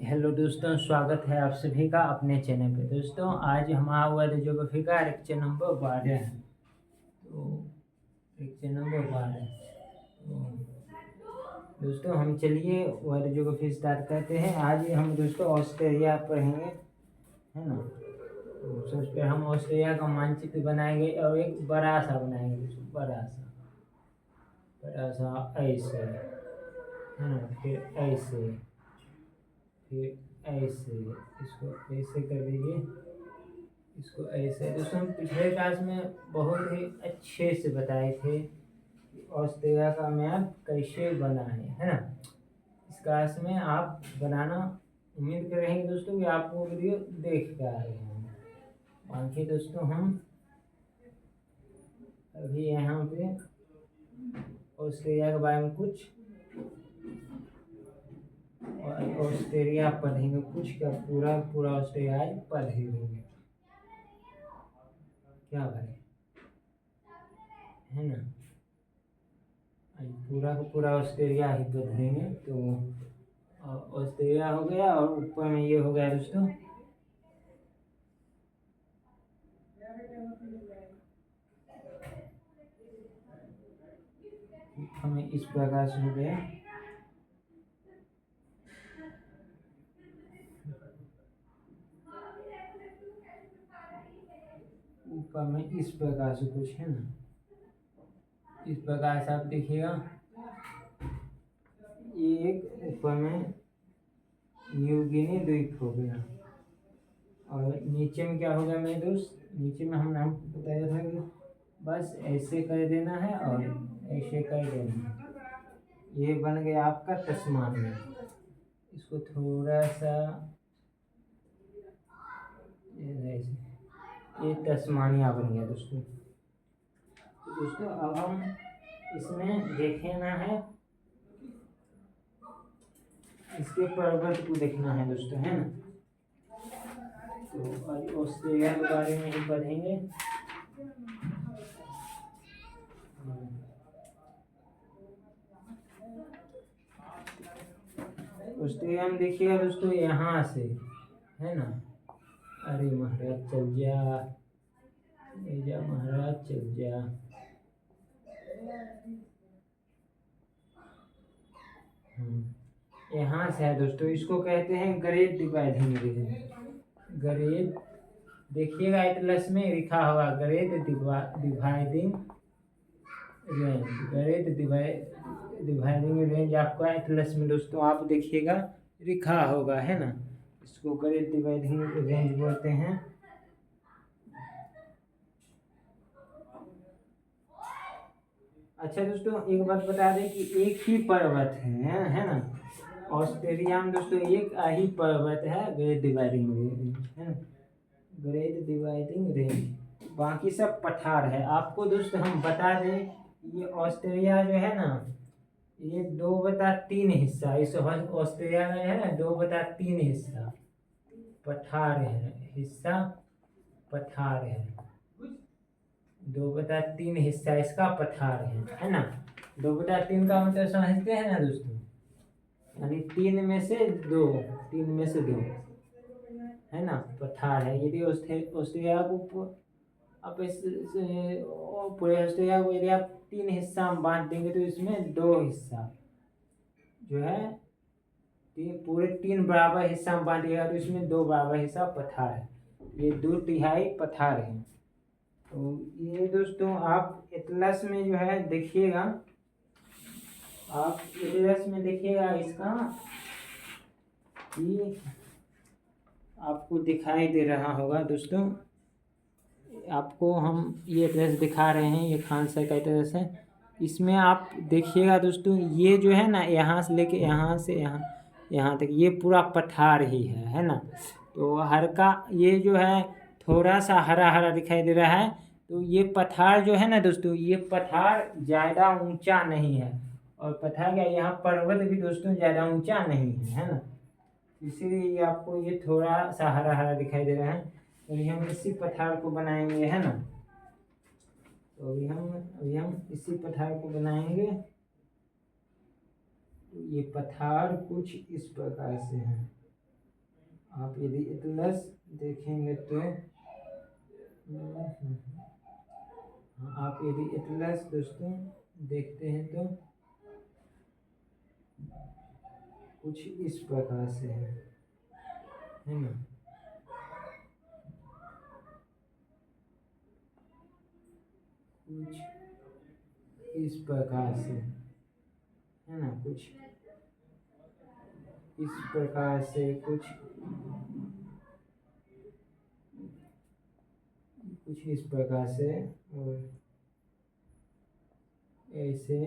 Hello दोस्तों, स्वागत है आप सभी का अपने चैनल पे। दोस्तों आज हमारा वर्ल्ड ज्योग्राफी का लेक्चर नंबर 12 है। तो लेक्चर नंबर 12 तो दोस्तों हम चलिए वर्ल्ड ज्योग्राफी स्टार्ट करते हैं। आज हम दोस्तों ऑस्ट्रेलिया पढ़ेंगे, है ना। तो सबसे पहले हम ऑस्ट्रेलिया का मानचित्र बनाएंगे और एक बड़ा सा बनाएंगे दोस्तों, बड़ा सा ऐसे, है ना। फिर ऐसे, फिर ऐसे, इसको ऐसे कर दीजिए, इसको ऐसे। दोस्तों हम पिछले क्लास में बहुत ही अच्छे से बताए थे कि ऑस्ट्रेलिया का मैप कैसे बना है ना। इस क्लास में आप बनाना उम्मीद कर रहे हैं दोस्तों कि आप वो वीडियो देख के आ रहे हैं। बाकी दोस्तों हम अभी यहाँ पे ऑस्ट्रेलिया के बारे में कुछ और ऑस्ट्रेलिया पढ़ेंगे, कुछ का पूरा पूरा ऑस्ट्रेलिया आज पढ़ेंगे, क्या करें, है ना। आज पूरा का पूरा ऑस्ट्रेलिया ही पढ़ेंगे। तो ऑस्ट्रेलिया हो गया और ऊपर में ये हो गया दोस्तों हमें इस प्रकार से हो गया। ऊपर में इस प्रकार से कुछ है ना, इस प्रकार से आप देखिएगा। ये एक ऊपर में न्यू गिनी द्वीप हो गया और नीचे में क्या होगा मेरे दोस्त, नीचे में हमने आपको बताया था कि बस ऐसे कर देना है और ऐसे कर देना है। ये बन गया आपका तस्मानिया। इसको थोड़ा सा ये तस्मानिया बन गया दोस्तों। दोस्तों अब हम इसमें देखना है, इसके पर्वत को देखना है दोस्तों, है ना। तो आज ऑस्ट्रेलिया के बारे में ही पढ़ेंगे। ऑस्ट्रेलिया में देखिएगा दोस्तों यहाँ से, है ना। अरे महाराज चल जा, महाराज चल जा। यहाँ से है दोस्तों, इसको कहते हैं ग्रेट डिवाइडिंग रीजन। ग्रेट देखिएगा एटलस में लिखा हुआ great dividing range, great dividing range आपका एटलस में दोस्तों आप देखिएगा लिखा होगा, है ना। इसको ग्रेट डिवाइडिंग रेंज बोलते हैं। अच्छा दोस्तों एक बात बता दें कि एक ही पर्वत है ना। ऑस्ट्रेलिया में दोस्तों एक ही पर्वत है ग्रेट डिवाइडिंग रेंज, है ना, ग्रेट डिवाइडिंग रेंज। बाकी सब पठार है। आपको दोस्तों हम बता दें ये ऑस्ट्रेलिया जो है ना, ये 2/3 हिस्सा, इस ऑस्ट्रेलिया में है ना 2/3 हिस्सा पठार है, हिस्सा पठार है। 2/3 हिस्सा इसका पठार है ना। 2/3 का मतलब समझते हैं ना दोस्तों, यानी 3 में से 2, 3 में से 2, है ना, पठार है। यदि ऑस्ट्रेलिया को आप पूरे ऑस्ट्रेलिया को यदि आप 3 हिस्सा में बांट देंगे तो इसमें 2 हिस्सा जो है पूरे 3 बराबर हिस्सा में बांटिएगा तो इसमें 2 बराबर हिस्सा पठार है। ये 2/3 पठार है। तो ये दोस्तों आप एटलस में जो है देखिएगा, आप एटलस में देखिएगा इसका कि आपको दिखाई दे रहा होगा दोस्तों। आपको हम ये एड्रेस दिखा रहे हैं, ये खान सर का एड्रेस है। इसमें आप देखिएगा दोस्तों ये जो है ना यहाँ से लेके यहाँ से यहाँ तक ये पूरा पठार ही है ना। तो हर का ये जो है थोड़ा सा हरा हरा दिखाई दे रहा है। तो ये पठार जो है ना दोस्तों, ये पठार ज़्यादा ऊंचा नहीं है और पठार क्या यहाँ पर्वत भी दोस्तों ज़्यादा ऊंचा नहीं है ना। इसीलिए आपको ये थोड़ा सा हरा हरा दिखाई दे रहा है। तो हम इसी पठार को बनाएंगे, है ना। तो अभी हम इसी पठार को बनाएंगे। तो ये पठार कुछ इस प्रकार से है। आप यदि एटलस देखेंगे तो आप यदि एटलस दोस्तों देखते हैं तो कुछ इस प्रकार से है ना। कुछ इस प्रकार से है ना, कुछ इस प्रकार से, कुछ इस प्रकार से, और ऐसे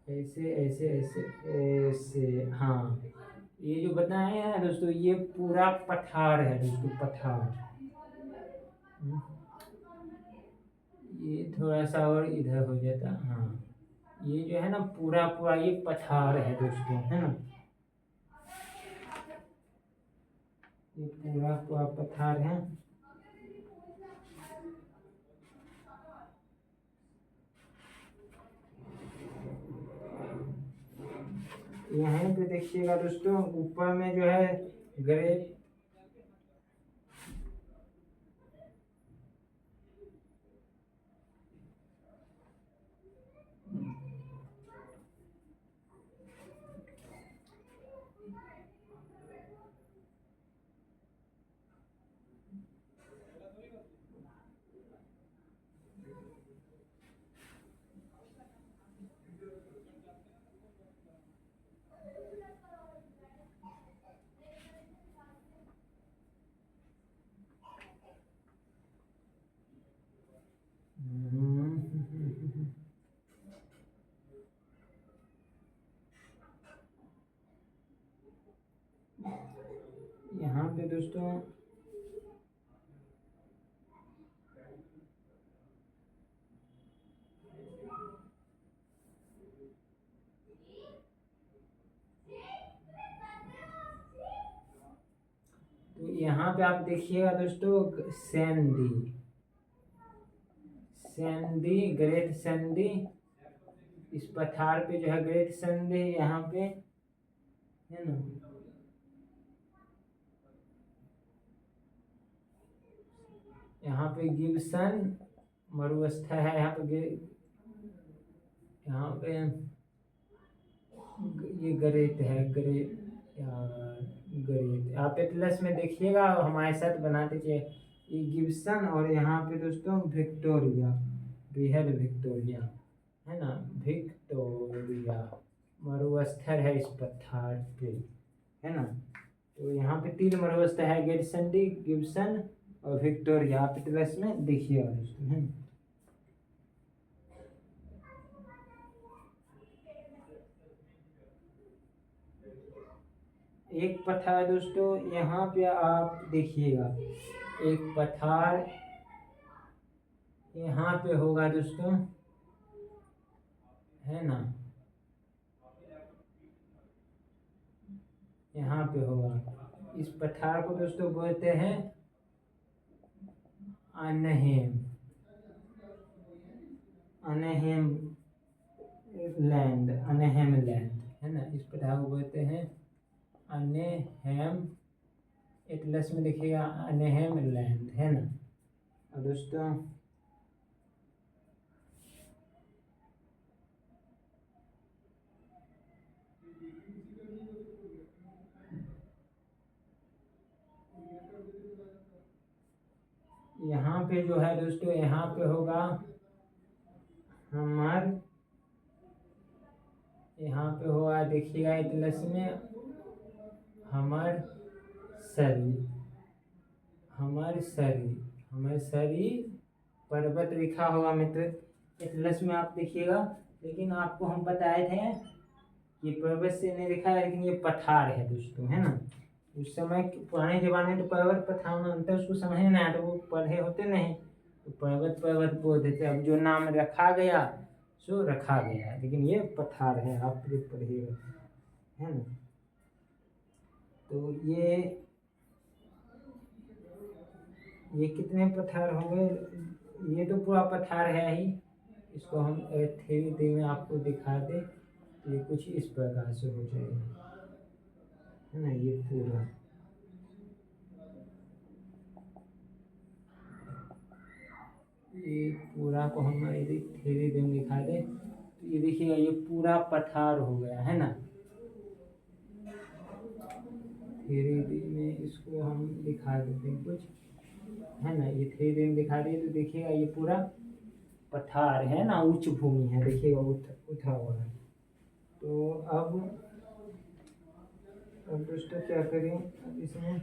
ऐसे ऐसे ऐसे ऐसे। हाँ, ये जो बताए हैं दोस्तों, ये पूरा पठार है दोस्तों, पठार। ये थोड़ा सा और इधर हो जाता। हाँ, ये जो है ना पूरा पूरा ये पठार है दोस्तों, है ना। ये पूरा पूरा पठार है। यहाँ पे देखिएगा दोस्तों, ऊपर में जो है ग्रे, यहाँ पे दोस्तों तो यहाँ पे आप देखिएगा दोस्तों, सैंडी सैंडी, ग्रेट सैंडी, इस पठार पे जो है ग्रेट सैंडी यहाँ पे है ना। यहाँ पे गिब्सन मरुस्थल है, यहाँ पे यहाँ पे ये ग्रेट है, ग्रेट यार, ग्रेट। आप एटलस में देखिएगा, हमारे साथ बना दीजिए। ये गिब्सन, और यहाँ पे दोस्तों विक्टोरिया, बृहद विक्टोरिया है ना, विक्टोरिया मरुस्थल है इस पठार पे, है ना। तो यहाँ पे 3 मरुस्थल है, गेटसंडी, गिब्सन और विक्टोरिया। आप एटलस में देखिएगा दोस्तों, है ना। एक पठार दोस्तों यहाँ पे आप देखिएगा, एक पठार यहाँ पे होगा दोस्तों, है ना, यहाँ पे होगा। इस पठार को दोस्तों बोलते हैं अनहेम, अनहेम लैंड, अनहेम लैंड, है ना। इस पठार को बोलते हैं अनहेम, एटलस में देखिएगा अनहेम लैंड, है ना। और दोस्तों यहाँ पे जो है दोस्तों, यहाँ पे होगा हमर, यहाँ पे होगा देखिएगा एटलस में हमर सरी, हमर सरी, हमर सरी पर्वत लिखा होगा मित्र, एटलस में आप देखिएगा। लेकिन आपको हम बताए थे ये पर्वत से नहीं लिखा है, लेकिन ये पठार है दोस्तों, है ना। उस समय पुराने जमाने में तो पर्वत पठार में अंतर उसको समझे ना, तो वो पढ़े होते नहीं, तो पर्वत पर्वत बोलते थे। अब जो नाम रखा गया सो रखा गया, लेकिन ये पठार है, आप ये पढ़िएगा, है ना। तो ये कितने पठार होंगे, ये तो पूरा पठार है ही। इसको हम 3D में आपको दिखा दे, ये कुछ इस प्रकार से हो जाएगा। है ना, ये पूरा ये पूरा को हम धीरे धीरे दिखा दें तो ये देखिएगा ये पूरा पठार हो गया है ना। धीरे धीरे इसको हम दिखा देते हैं कुछ, है ना, ये धीरे धीरे दिखा दिए तो देखिएगा ये पूरा पठार है ना, उच्च भूमि है, देखिएगा उठा हुआ है। तो अब दोस्तों क्या करें, अब इसमें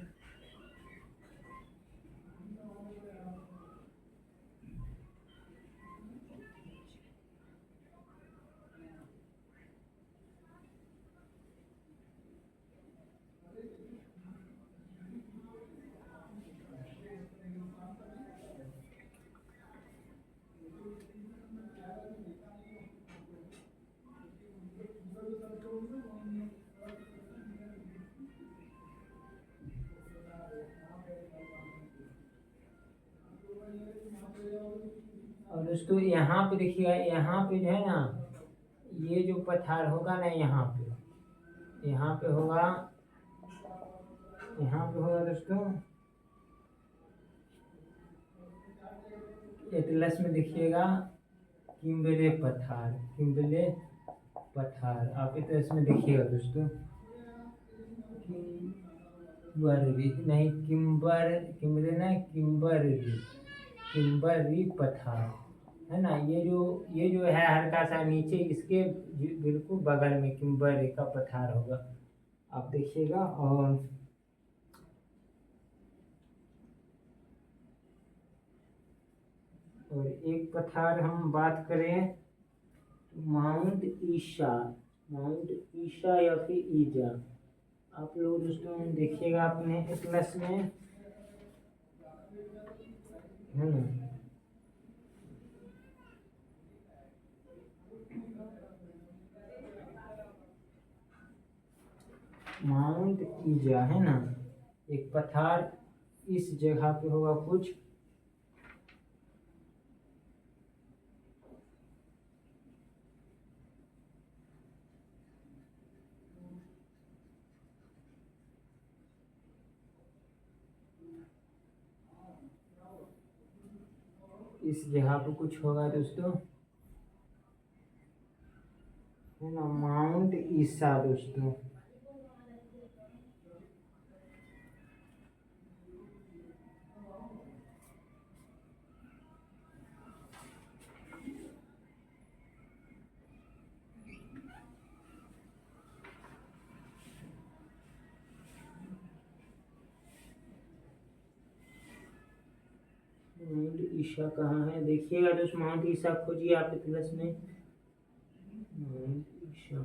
और दोस्तों यहाँ पे देखिएगा, यहाँ पे जो है ना, ये जो पठार होगा ना, यहाँ पे होगा, यहाँ पे होगा दोस्तों एटलस में देखिएगा किम्बले पठार आप एटलस में देखिएगा दोस्तों, किम्बरी पठार है ना। ये जो है हल्का सा नीचे इसके बिल्कुल बगल में किम्बरी का पठार होगा, आप देखिएगा। और एक पठार हम बात करें माउंट ईशा या फिर ईजा, आप लोग दोस्तों देखिएगा अपने एटलस में, है ना। माउंट ईजा है ना, एक पठार इस जगह पे होगा कुछ, इस जगह पे कुछ होगा दोस्तों, है ना, माउंट ईसा दोस्तों। माउंट ईशा कहाँ है, देखिएगा दोस्त, माउंट ईशा खोजिए आप एटलस में, माउंट ईशा।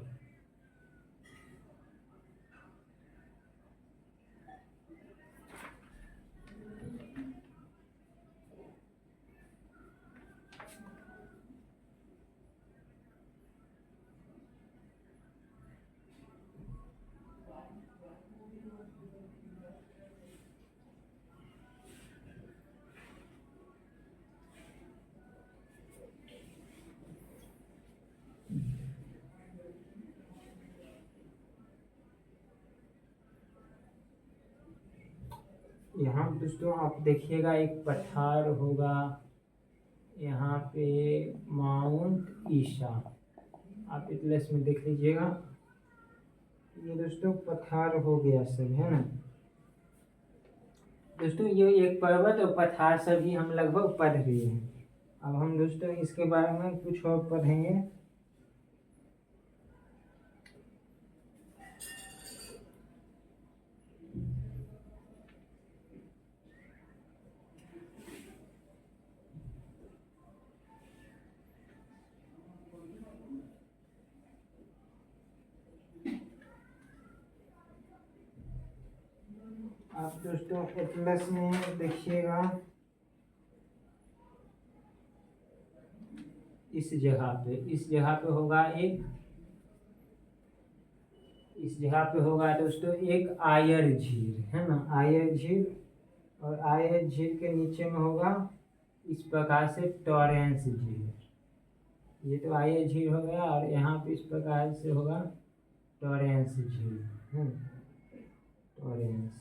यहाँ दोस्तों आप देखिएगा एक पठार होगा यहाँ पे, माउंट ईशा, आप एटलस में देख लीजिएगा, ये दोस्तों पठार हो गया सब, है ना दोस्तों। ये एक पर्वत और पठार सभी हम लगभग पढ़ लिए हैं। अब हम दोस्तों इसके बारे में कुछ और पढ़ेंगे। आप दोस्तों एटलस में देखिएगा इस जगह पे होगा इस जगह पे होगा दोस्तों एक आयर झील, है ना, आयर झील। और आयर झील के नीचे में होगा इस प्रकार से टॉरेंस झील, ये तो आयर झील हो गया, और यहाँ पे इस प्रकार से होगा टॉरेंस झील, टॉरेंस,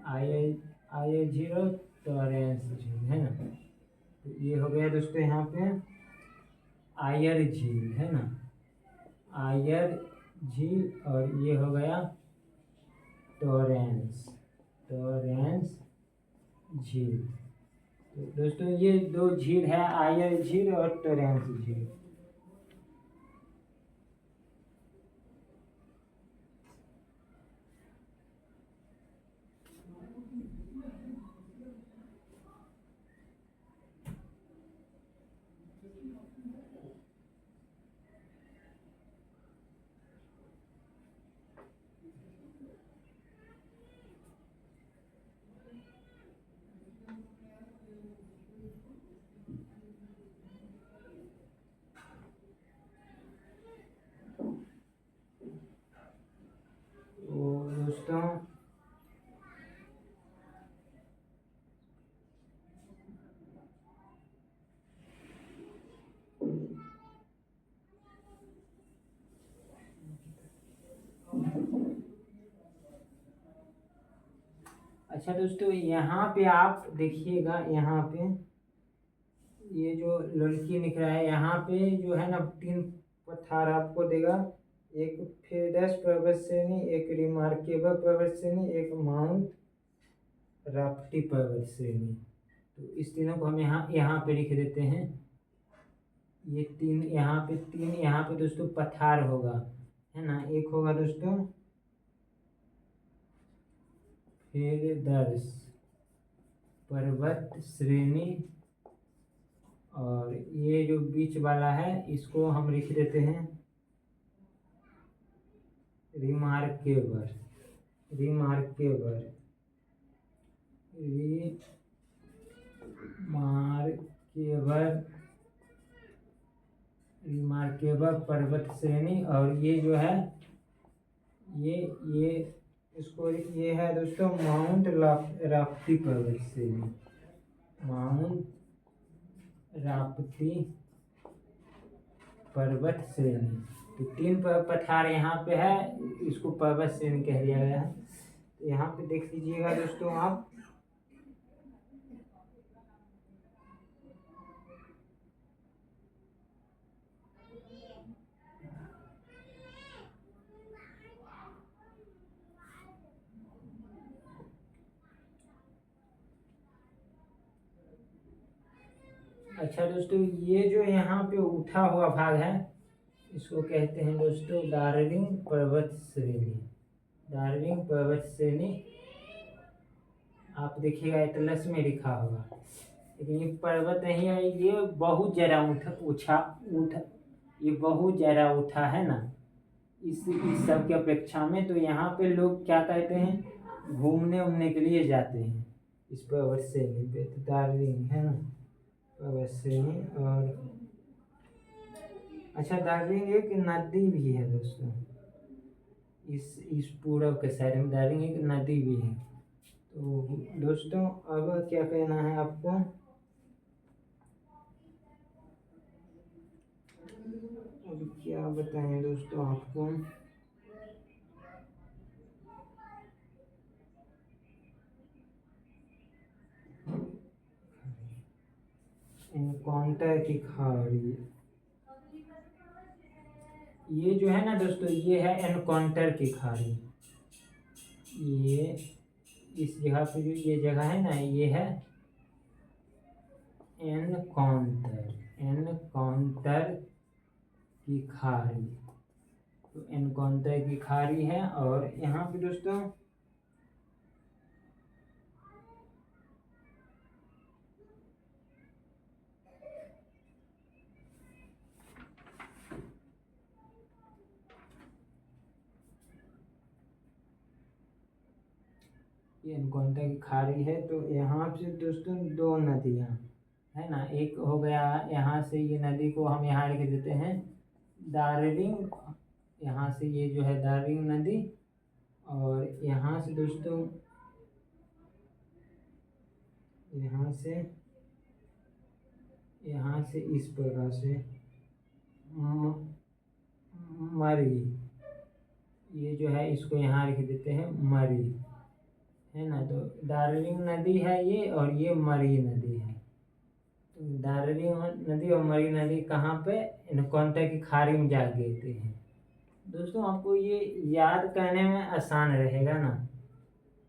आई जीरो टॉरेंस झील है ना। तो ये हो गया दोस्तों यहाँ पे आयर झील है ना, आयर झील, और ये हो गया टॉरेंस, टॉरेंस झील। तो दोस्तों ये दो झील है, आयर झील और टॉरेंस झील। तो दोस्तों अच्छा दोस्तों यहाँ पे आप देखिएगा, यहाँ पे ये जो लड़की लिख रहा है यहाँ पे जो है ना 3 पठार आपको देगा, एक फेडस पर्वत श्रेणी, एक रिमार्केबल पर्वत श्रेणी, एक माउंट राफ्टी पर्वत श्रेणी। तो इस तीनों को हम यहाँ पे लिख देते हैं। ये 3 यहाँ पे दोस्तों पठार होगा है ना। एक होगा दोस्तों फेडस पर्वत श्रेणी, और ये जो बीच वाला है इसको हम लिख देते हैं रिमार्केबल, रिमार्केबल, रिमार्केबल, रिमार्केबल पर्वत श्रेणी। और ये जो है ये इसको ये है दोस्तों माउंट राफ्टी पर्वत श्रेणी, माउंट राफ्टी पर्वत श्रेणी। तो 3 पठार यहाँ पे है, इसको पर्वत श्रेणी कह दिया गया है। तो यहाँ पे देख लीजिएगा दोस्तों आप, अच्छा दोस्तों ये जो यहाँ पे उठा हुआ भाग है इसको कहते हैं दोस्तों दार्जिलिंग पर्वत श्रेणी, दार्जिलिंग पर्वत श्रेणी। आप देखिएगा एटलस में लिखा होगा, लेकिन ये पर्वत नहीं है, ये बहुत ज़्यादा ये बहुत ज़्यादा उठा है ना इस सब की अपेक्षा में। तो यहाँ पे लोग क्या कहते हैं, घूमने उमने के लिए जाते हैं इस पर्वत श्रेणी पे। तो दार्जिलिंग है ना पर्वत श्रेणी। और अच्छा दार्जिलिंग एक नदी भी है दोस्तों, इस पूरब के साइड में दार्जिलिंग एक नदी भी है। तो दोस्तों अब क्या कहना है आपको, अब क्या बताएं दोस्तों आपको। एनकाउंटर की खाड़ी, ये जो है ना दोस्तों ये है एनकाउंटर की खाड़ी। ये इस जगह पे जो ये जगह है ना ये है एनकाउंटर, एनकाउंटर की खाड़ी। तो एनकाउंटर की खाड़ी है। और यहाँ पे दोस्तों ये एनकाउंटर की खाड़ी है। तो यहाँ से दोस्तों 2 नदियाँ है ना, एक हो गया यहाँ से, ये नदी को हम यहाँ लिख देते हैं दार्जिलिंग, यहाँ से ये जो है दार्जिलिंग नदी। और यहाँ से दोस्तों यहाँ से इस प्रकार से मरी, ये जो है इसको यहाँ लिख देते हैं मरी, है ना। तो दार्जिलिंग नदी है ये, और ये मरी नदी है। तो दार्जिलिंग नदी और मरी नदी कहाँ पे, एनकाउंटर की खाड़ी में जा गिरते हैं। दोस्तों आपको ये याद करने में आसान रहेगा ना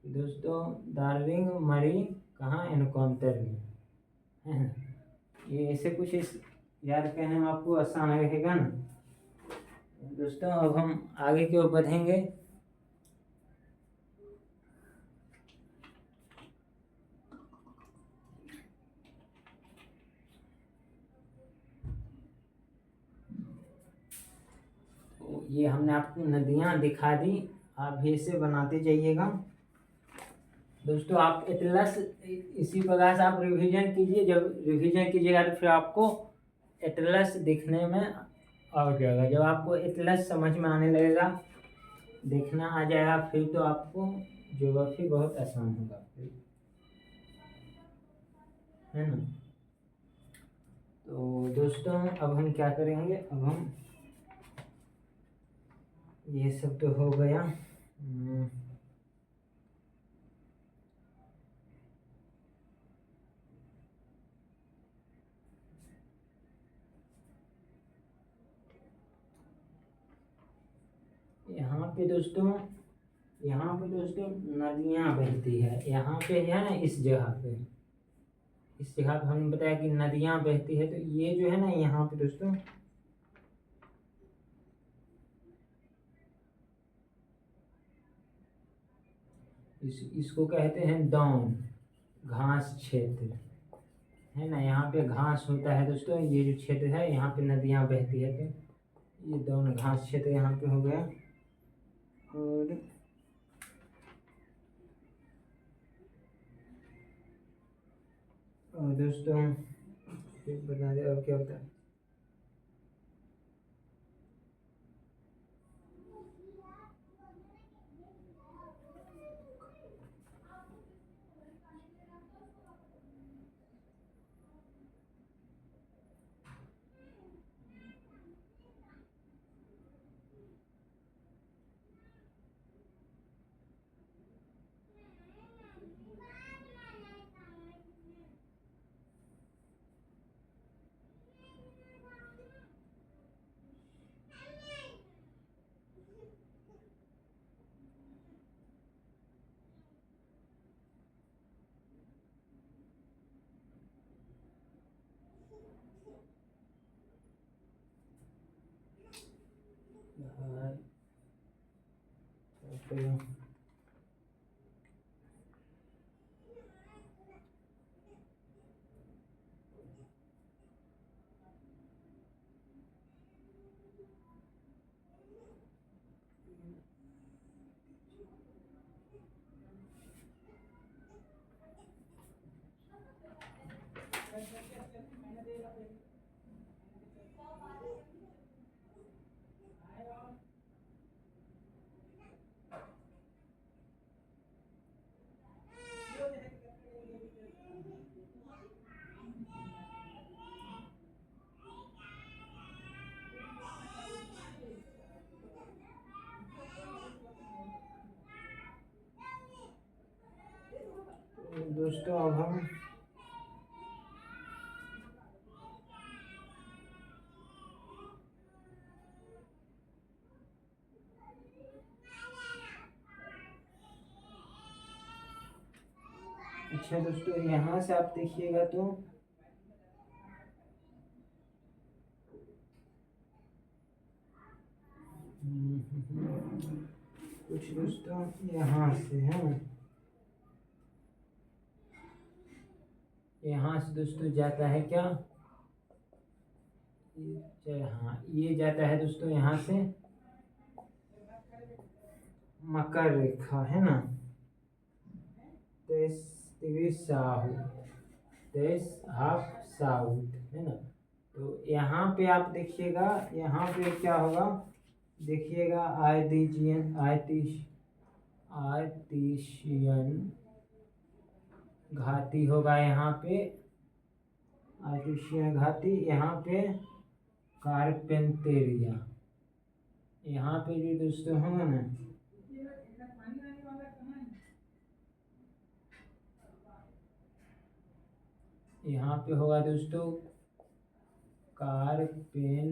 दोस्तों, दार्जिलिंग मरी कहाँ, एनकाउंटर में, है ना। ये ऐसे कुछ इस याद करने में आपको आसान रहेगा ना दोस्तों। अब हम आगे की ओर बढ़ेंगे। तो ये हमने आपको नदियाँ दिखा दी, आप भी इसे बनाते जाइएगा दोस्तों। आप एटलस इसी प्रकार से आप रिवीजन कीजिए, जब रिवीजन कीजिएगा तो फिर आपको एटलस दिखने में आ जाएगा। जब आपको एटलस समझ में आने लगेगा, देखना आ जाएगा, फिर तो आपको ज्योग्राफी बहुत आसान होगा फिर, है ना। तो दोस्तों अब हम क्या करेंगे, अब हम ये सब तो हो गया। यहाँ पे दोस्तों नदियाँ बहती है, यहाँ पे है ना, इस जगह पे हमने बताया कि नदियाँ बहती है। तो ये जो है ना यहाँ पे दोस्तों, इसको कहते हैं डॉन घास क्षेत्र, है ना। यहाँ पे घास होता है दोस्तों, ये जो क्षेत्र है यहाँ पे नदियाँ बहती है, तो ये डॉन घास क्षेत्र यहाँ पे हो गया। और दोस्तों बता दें अब क्या होता है। दोस्तों अब हम अच्छा दोस्तों यहाँ से आप देखिएगा तो कुछ दोस्तों यहाँ से है, यहाँ से दोस्तों जाता है क्या, हाँ ये जाता है दोस्तों यहाँ से मकर रेखा, है ना। 23 हाफ साउथ, है ना। तो यहाँ पे आप देखिएगा, यहाँ पे क्या होगा देखिएगा, आर्टिशियन घाटी होगा यहाँ पे, आर्टिशियन घाटी, यहाँ पे कारपेंटेरिया, यहाँ पे जो दोस्तों होगा ना, यहाँ पे होगा दोस्तों कारपेंटेरिया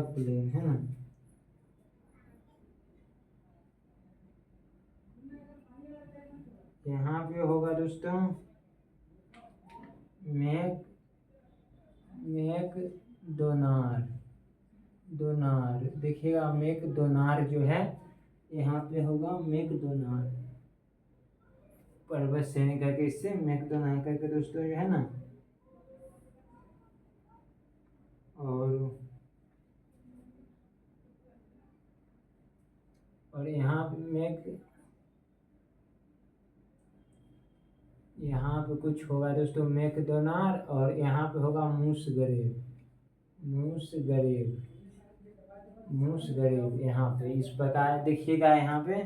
प्लेन है ना। यहाँ पे होगा दोस्तों मैकडोनार देखिएगा, मैकडोनार जो है यहाँ पे होगा मैकडोनार, पर्वत श्रेणी करके इससे मैकडोनार करके दोस्तों जो है ना। और यहाँ पे कुछ होगा दोस्तों मैकडोनार, और यहाँ पे होगा मूसगरेब यहाँ पे इस प्रकार देखिएगा। यहाँ पे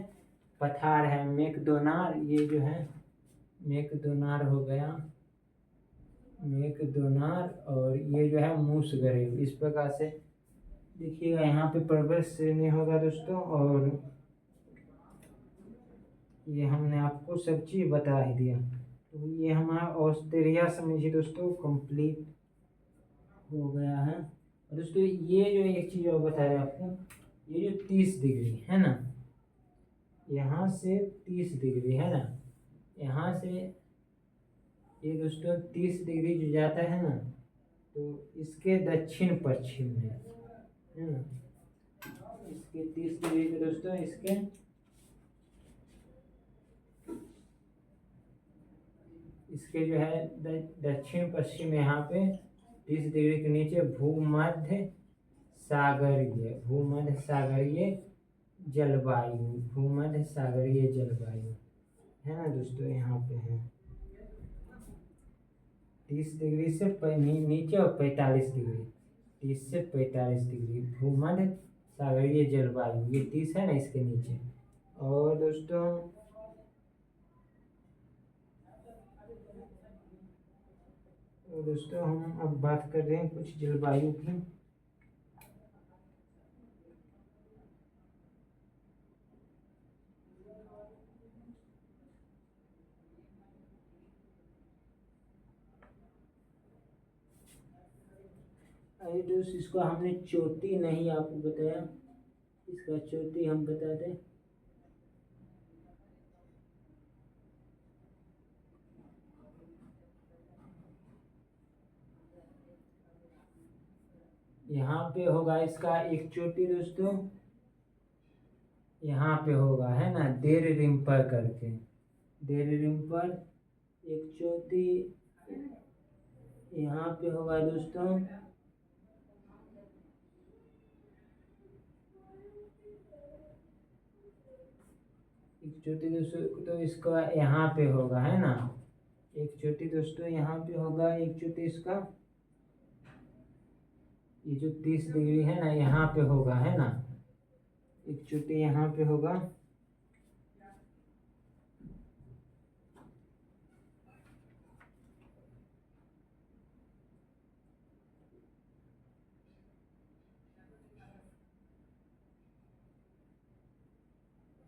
पठार है मैकडोनार, ये जो है मैकडोनार हो गया मैकडोनार, और ये जो है मूसगरेब, इस प्रकार से देखिएगा। यहाँ पे पर्वत श्रेणी होगा दोस्तों, और ये हमने आपको सब चीज़ बता ही दिया। तो ये हमारा ऑस्ट्रेलिया समझिए दोस्तों कंप्लीट हो गया है। और दोस्तों ये जो एक चीज़ और बता रहे आपको, ये जो 30 डिग्री है ना, यहाँ से 30 डिग्री है ना, यहाँ से ये दोस्तों 30 डिग्री जो जाता है ना, तो इसके दक्षिण पश्चिम में है ना, इसके 30 डिग्री के दोस्तों इसके जो है दक्षिण पश्चिम यहाँ पे 30 डिग्री के नीचे भूमध्य सागरीय जलवायु है ना दोस्तों। यहाँ पे है 30 डिग्री से नीचे, और 45 डिग्री, 30 से 45 डिग्री भूमध्य सागरीय जलवायु, ये 30 है ना इसके नीचे। और दोस्तों हम अब बात कर रहे हैं कुछ जलवायु की। अरे दोस्त, इसको हमने चोटी नहीं आपको बताया, इसका चोटी हम बता दें। यहाँ पे होगा इसका एक चोटी दोस्तों, यहाँ पे होगा है ना देर रिम्पर करके, देर रिम्पर एक चोटी यहाँ पे होगा दोस्तों। एक चोटी दोस्तों तो इसका यहाँ पे होगा है ना, एक चोटी दोस्तों यहाँ पे होगा, एक चोटी इसका ये जो 30 डिग्री है ना यहाँ पे होगा है ना, एक चोटी यहाँ पे होगा।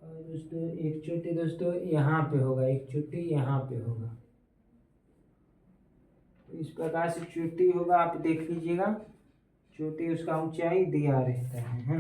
और दोस्तों एक चोटी दोस्तों यहाँ पे होगा, एक चोटी यहाँ पे होगा। तो इस प्रकार से चोटी होगा, आप देख लीजिएगा। चोटी उसका ऊंचाई दिया रहता है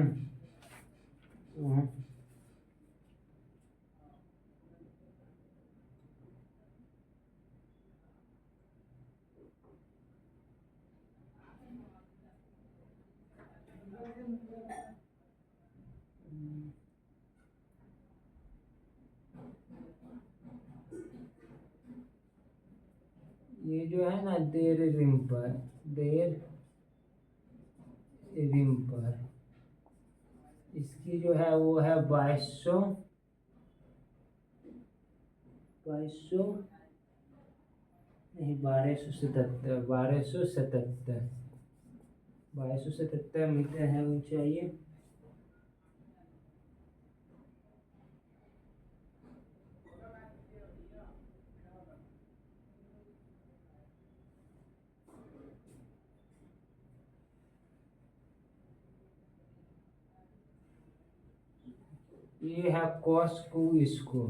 ये जो है ना देर रिम्पर इसकी जो है वो है 2200 नहीं 1277 मीटर है ऊंचाई। ये है कॉस्को इसको,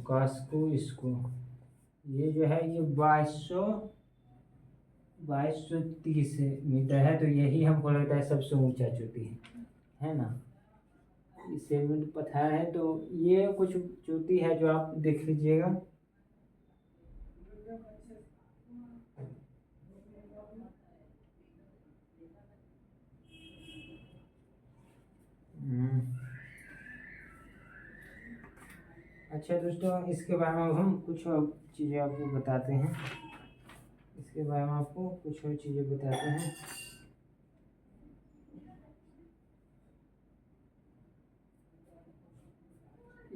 कास्को इसको ये जो है ये 2230 मीटर है। तो यही हमको लगता है सबसे ऊंचा चोटी है ना। सीमेंट पत्थर है। तो ये कुछ चोटी है जो आप देख लीजिएगा। अच्छा दोस्तों, इसके बारे में हम कुछ और चीज़ें आपको बताते हैं। इसके बारे में आपको कुछ और चीज़ें बताते हैं।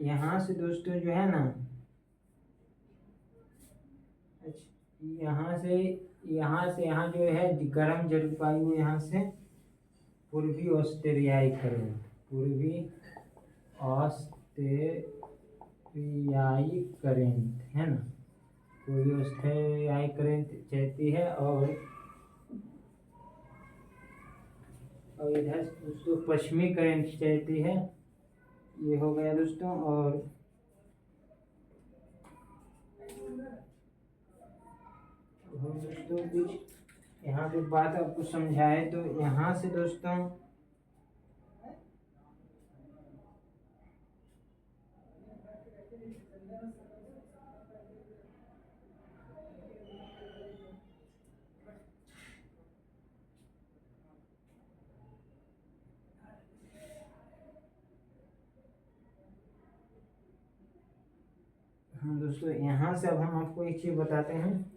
यहाँ से दोस्तों जो है ना, यहाँ से यहाँ जो है गर्म जलवायु, यहाँ से पूर्वी ऑस्ट्रेलियाई करेंट है ना, पूर्वी ऑस्ट्रेलियाई करेंट चलती है। और इधर दोस्तों पश्चिमी करेंट चलती है। ये हो गया दोस्तों। और हम दोस्तों कुछ यहाँ पे बात आपको समझाए। तो यहाँ से दोस्तों हाँ दोस्तों, यहाँ से अब हम आपको एक चीज़ बताते हैं।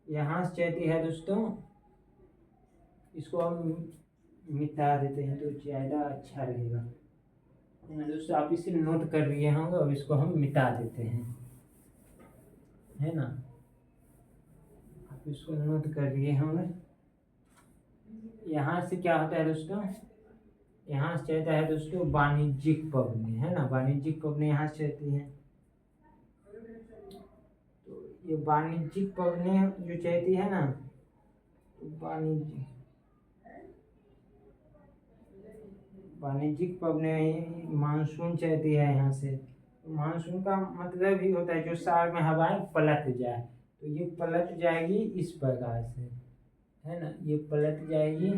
यहाँ से चलती है दोस्तों, इसको हम मिटा देते हैं तो ज़्यादा अच्छा रहेगा दोस्तों। आप इसे नोट कर लिए होंगे। अब इसको हम मिटा देते हैं, है ना। आप इसको नोट कर लिए होंगे। यहाँ से क्या होता है दोस्तों, यहाँ से चलता है दोस्तों वाणिज्यिक पवने, है ना। वाणिज्यिक पवने यहाँ से चलती हैं। तो ये वाणिज्यिक पवने जो चलती है ना, तो वाणिज्यिक पवने मानसून चलती है यहाँ से। मानसून का मतलब ही होता है जो साल में हवाएं पलट जाए। तो ये पलट जाएगी इस प्रकार से, है ना। ये पलट जाएगी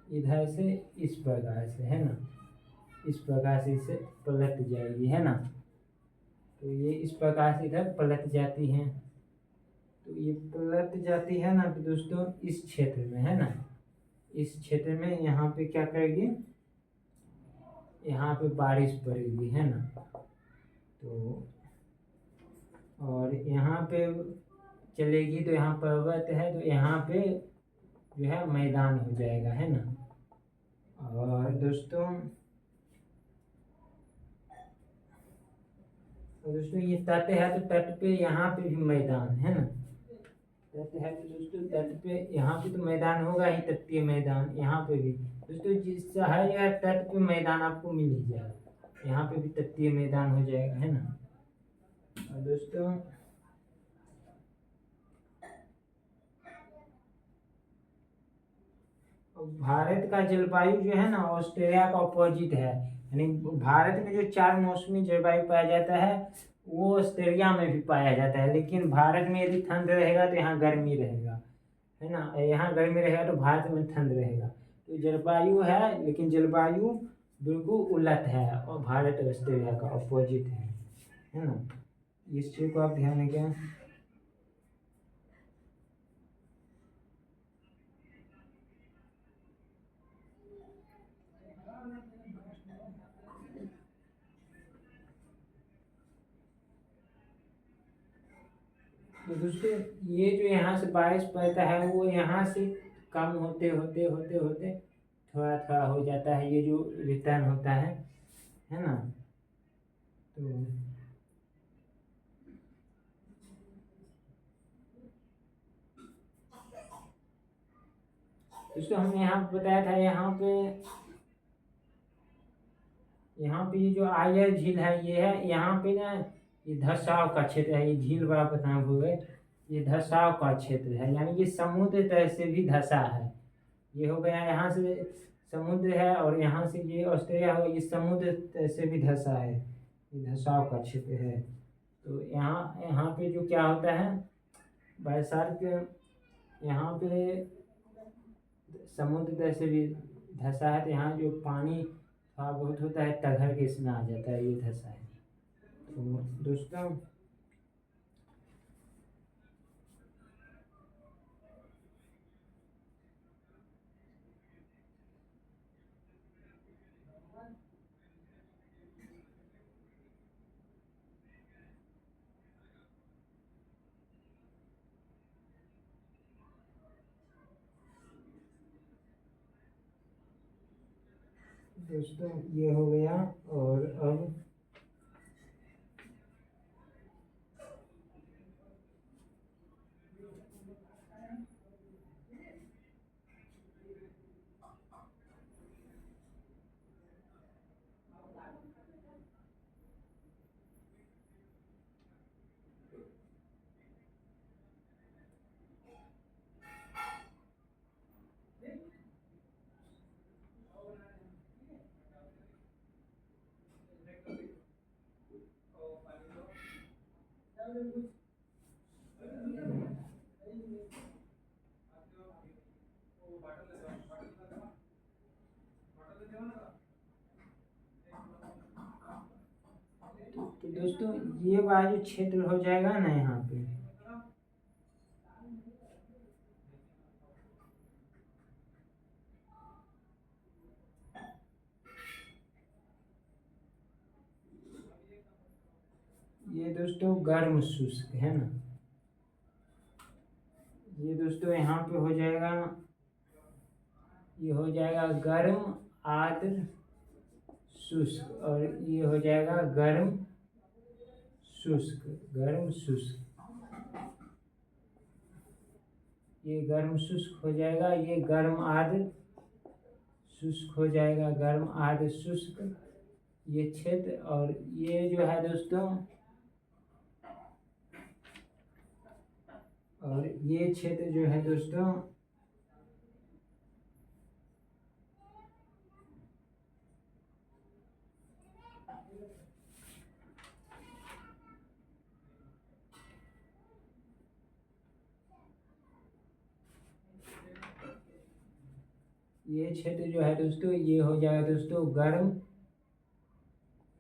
इधर से इस प्रकार से, है ना। इस प्रकार से इसे पलट जाएगी, है ना। तो ये इस प्रकार से इधर पलट जाती हैं। तो ये पलट जाती है ना, तो दोस्तों इस क्षेत्र में, है ना, इस क्षेत्र में यहाँ पे क्या करेगी, यहाँ पे बारिश पड़ेगी, है ना। तो और यहाँ पे चलेगी तो यहाँ पर्वत है, तो यहाँ पे जो है मैदान हो जाएगा, है ना। और दोस्तों ये तट है, तो तट पे यहाँ पे भी मैदान है ना। तट है तो दोस्तों तट पे यहाँ पे तो मैदान होगा ही, तटीय मैदान। यहाँ पे भी दोस्तों जिस है या तट पे मैदान आपको मिल ही जाएगा। यहाँ पे भी तटीय मैदान हो जाएगा, है ना। और दोस्तों भारत का जलवायु जो है ना ऑस्ट्रेलिया का अपोजिट है। यानी भारत में जो 4 मौसमी जलवायु पाया जाता है वो ऑस्ट्रेलिया में भी पाया जाता है। लेकिन भारत में यदि ठंड रहेगा तो यहाँ गर्मी रहेगा, है ना। यहाँ गर्मी रहेगा तो भारत में ठंड रहेगा। तो जलवायु है, लेकिन जलवायु बिल्कुल उलट है और भारत ऑस्ट्रेलिया का अपोजिट है ना। इस चीज़ को आप ध्यान रखें। तो दोस्तों ये जो यहाँ से बारिश पड़ता है वो यहाँ से कम होते होते होते होते थोड़ा थोड़ा हो जाता है, ये जो रिटर्न होता है ना। तो दोस्तों हमने यहाँ पे बताया था, यहाँ पे ये जो आयर झील है ये है, यहाँ पे ना ये धसाव का क्षेत्र है। ये झील बड़ा बताना भूल गए, ये धसाव का क्षेत्र है, यानी ये समुद्र तल से भी धसा है। ये हो गया, यहाँ से समुद्र है और यहाँ से ये ऑस्ट्रेलिया हो, ये समुद्र से भी धंसा है, ये धंसाव का क्षेत्र है। तो यहाँ यहाँ पे जो क्या होता है, बरसात के यहाँ पे समुद्र से भी धंसा है, तो यहाँ जो पानी थोड़ा बहुत होता है टघर के इसमें आ जाता है, ये धंसा है। तो दोस्तों ये हो गया। और अब तो दोस्तों ये वाला जो क्षेत्र हो जाएगा ना, यहाँ पे ये दोस्तों गर्म शुष्क है ना, ये दोस्तों यहाँ पे हो जाएगा, ये हो जाएगा गर्म आर्द्र शुष्क, और ये हो जाएगा गर्म शुष्क, गर्म शुष्क, ये गर्म शुष्क हो जाएगा, ये गर्म आर्द्र शुष्क हो जाएगा, गर्म आर्द्र शुष्क ये क्षेत्र। और ये जो है दोस्तों, और ये क्षेत्र जो है दोस्तों, ये क्षेत्र जो है दोस्तों, ये हो जाएगा दोस्तों गर्म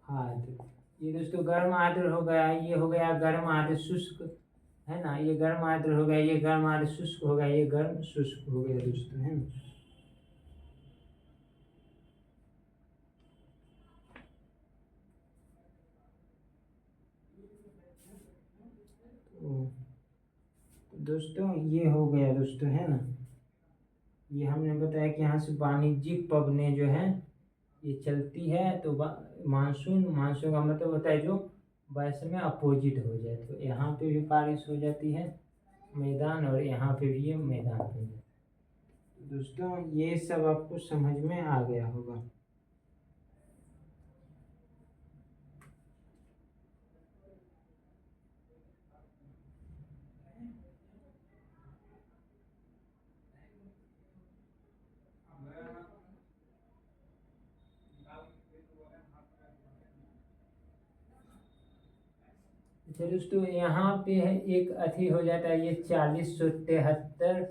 आर्द्र, ये दोस्तों गर्म आर्द्र हो गया, ये हो गया गर्म आर्द्र शुष्क है ना, ये गर्म आर्द्र हो गया, ये गर्म आर्द्र शुष्क हो गया, ये गर्म शुष्क हो गया दोस्तों, है ना। तो दोस्तों ये हो गया दोस्तों, है ना, ये हमने बताया कि यहाँ से वाणिज्यिक पवनें जो हैं ये चलती है, तो मानसून मानसून का मतलब होता है जो वैसे में अपोजिट हो जाए, तो यहाँ पे भी बारिश हो जाती है मैदान, और यहाँ पे भी ये मैदान पे है। तो दोस्तों ये सब आपको समझ में आ गया होगा। अच्छा दोस्तों यहाँ पे है एक अथी हो जाता है ये 4073,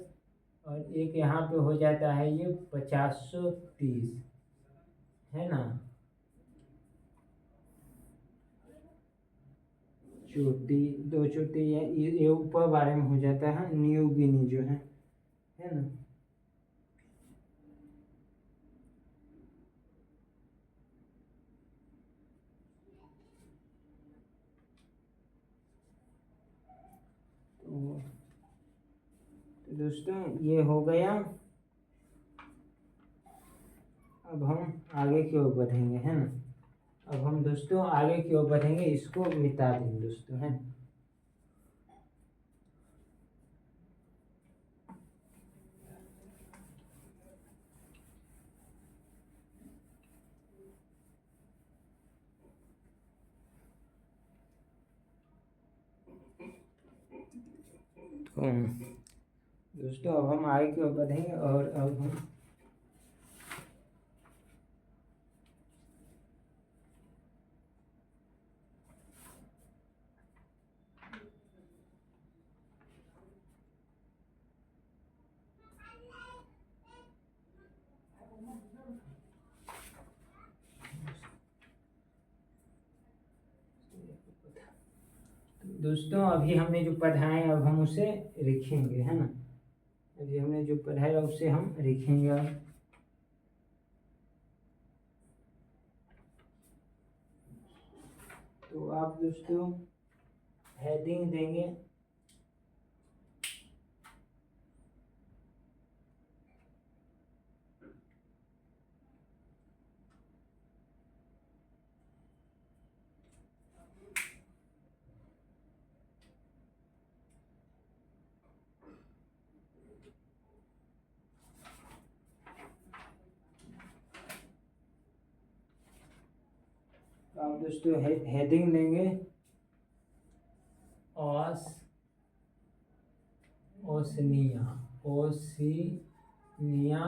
और एक यहाँ पे हो जाता है ये 5030, है ना। चोटी, दो चोटी, ये ऊपर बारे में हो जाता है न्यू गिनी जो है ना। तो दोस्तों ये हो गया, अब हम आगे की ओर बढ़ेंगे, है ना। अब हम दोस्तों आगे की ओर बढ़ेंगे, इसको मिटा देंगे दोस्तों, है। तो दोस्तों अब हम आगे की ओर बढ़ेंगे, और अब हम दोस्तों अभी हमने जो पढ़ा है अब हम उसे लिखेंगे, है ना। अभी हमने जो पढ़ा है उसे हम लिखेंगे अब। तो आप दोस्तों हेडिंग देंगे। आप दोस्तों हेडिंग देंगे ओसनिया, ओशिनिया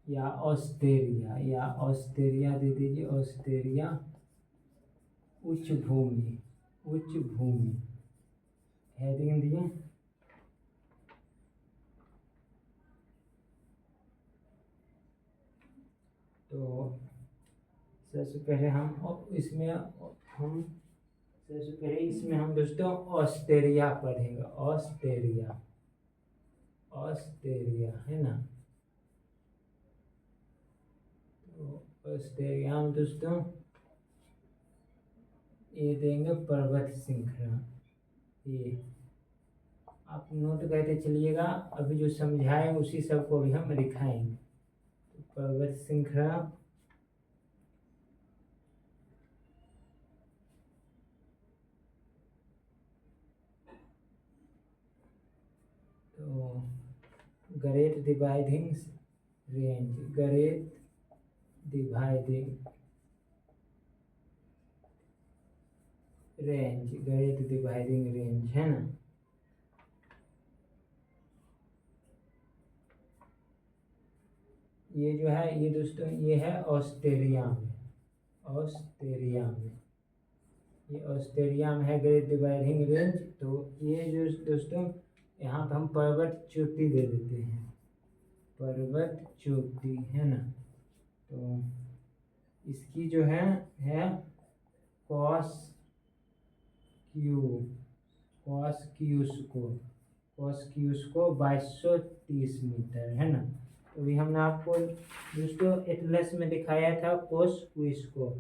या ऑस्ट्रेलिया दे दीजिए। ऑस्ट्रेलिया उच्च भूमि हेडिंग दिए। तो सबसे पहले हम दोस्तों ऑस्ट्रेलिया पढ़ेंगे। ऑस्ट्रेलिया है ना। तो ऑस्ट्रेलिया में दोस्तों ये देंगे पर्वत श्रृंखला। ये आप नोट करते चलिएगा, अभी जो समझाए उसी सब को भी हम लिखाएंगे। तो पर्वत श्रृंखला, तो great dividing range, great dividing range है ना। ये जो है ये दोस्तों ये है ऑस्ट्रेलिया में ये ऑस्ट्रेलिया में है ग्रेट डिवाइडिंग रेंज। तो ये जो दोस्तों यहाँ पे हम पर्वत चोटी दे देते हैं, पर्वत चोटी है ना। तो इसकी जो है कॉस क्यू को 2230 मीटर है ना। तो अभी हमने आपको दोस्तों एटलस में दिखाया था कोस क्यूस को।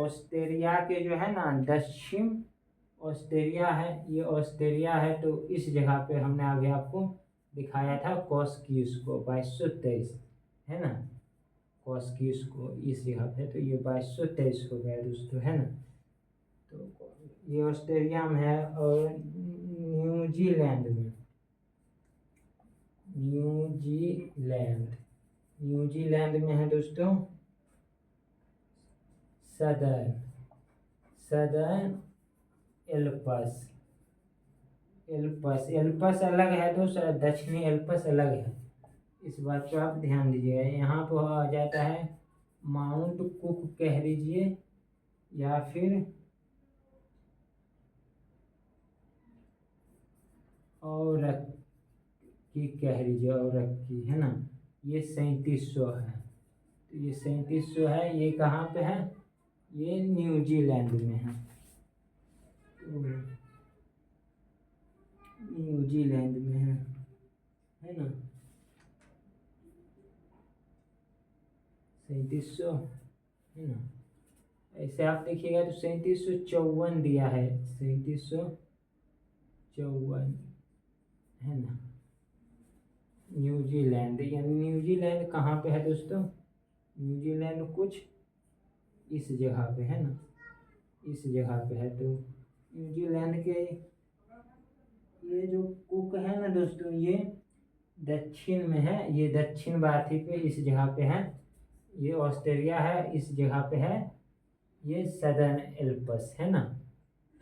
ऑस्ट्रेलिया के जो है ना दक्षिण ऑस्ट्रेलिया है, ये ऑस्ट्रेलिया है। तो इस जगह पे हमने अभी आपको दिखाया था कॉस क्यूस को 2223 है ना। कॉस क्यूस को इस जगह पे, तो ये 2223 हो गया दोस्तों है ना। तो ये ऑस्ट्रेलिया में है। और न्यूजीलैंड में है दोस्तों सदर्न एल्पस अलग है दोस्तों, दक्षिणी एल्पस अलग है। इस बात को आप ध्यान दीजिएगा। यहाँ पर आ जाता है माउंट कुक कह लीजिए, या फिर और कह लीजिए, और है ना। ये 3700 है। तो ये 3700 है। ये कहाँ पे है? ये न्यूजीलैंड में है। तो न्यूजीलैंड में है ना। 3700 है ना। ऐसे आप देखिएगा तो 3754 दिया है, 3754 है ना। न्यूजीलैंड, यानी न्यूजीलैंड कहाँ पे है दोस्तों? न्यूजीलैंड कुछ इस जगह पे है ना, इस जगह पे है। तो न्यूजीलैंड के ये जो कुक है ना दोस्तों, ये दक्षिण में है। ये दक्षिण भारती पे इस जगह पे है। ये ऑस्ट्रेलिया है, इस जगह पे है। ये सदर्न एल्पस है ना।